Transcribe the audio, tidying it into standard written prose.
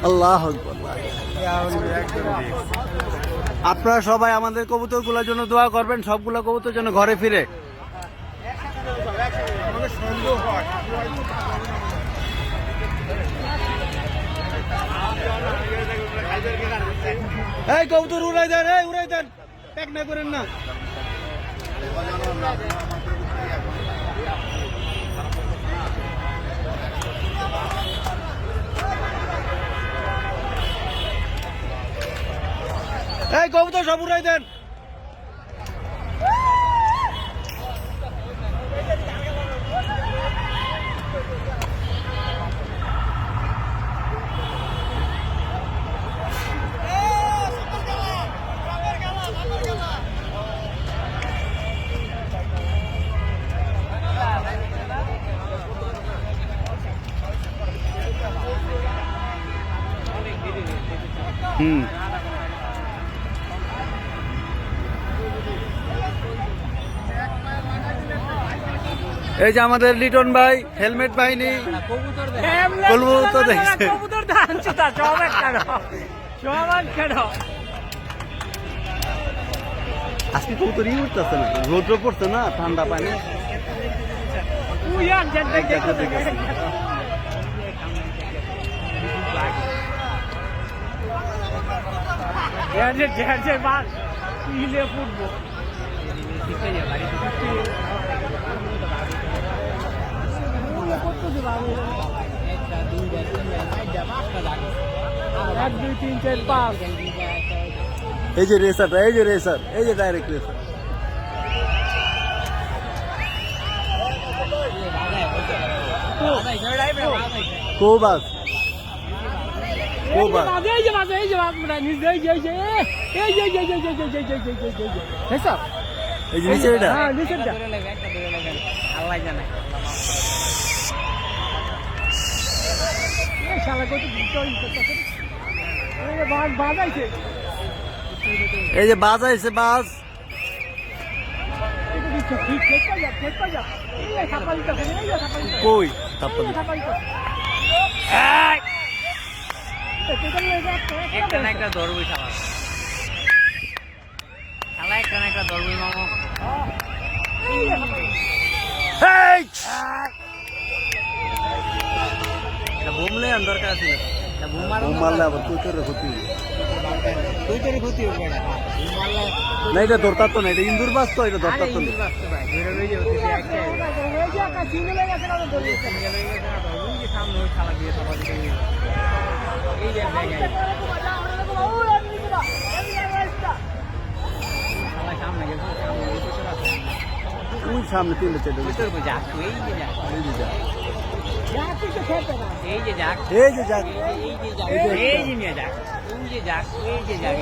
আল্লাহ আপনারা সবাই আমাদের কবুতরগুলোর জন্য দোয়া করবেন, সবগুলো কবুতর যেন ঘরে ফিরে। এই কবুতর উড়াই দেন, এই উড়াই দেন, প্যাক না করেন না। এই কবুতর সব উড়াই দেন। এই যে আমাদের লিটন ভাই হেলমেট পাইনি, কবুতর দেখছে। আজকে কবুতর উঠতেছে না, রোদ্র পড়ছে না, ঠান্ডা পানি। এই যে রেসারটা, এই যে রেসার, এই যে ডাইরেক্ট রেসার। কোবাস কোবাস এই যে মাঝে, এই যে নিচে, এই যে এই যে এই যে এই যে এই যে এই যে নিচে, এটা হ্যাঁ নিচেটা আল্লাহ জানে। এই শালা কত ভিতর করতেছে, এই যে বাজ আইছে, এই যে বাজ আইছে, বাজ কই তাপলি একটা না একটা ধরবই শালা, শালা একটা না একটা ধরবই মামা। বোমলে দরকার আছে, বোম মারলে আবার তুই তোর ক্ষতি হবে না। এটা ধরতার তো না, এটা ইন্দুর বাস তো, এটা ধরতার তো না। সামনে তিনটে চেটে এই যে যাক, এই যে যাক, এই যে যাক, এই যে যাক, এই যে যাক।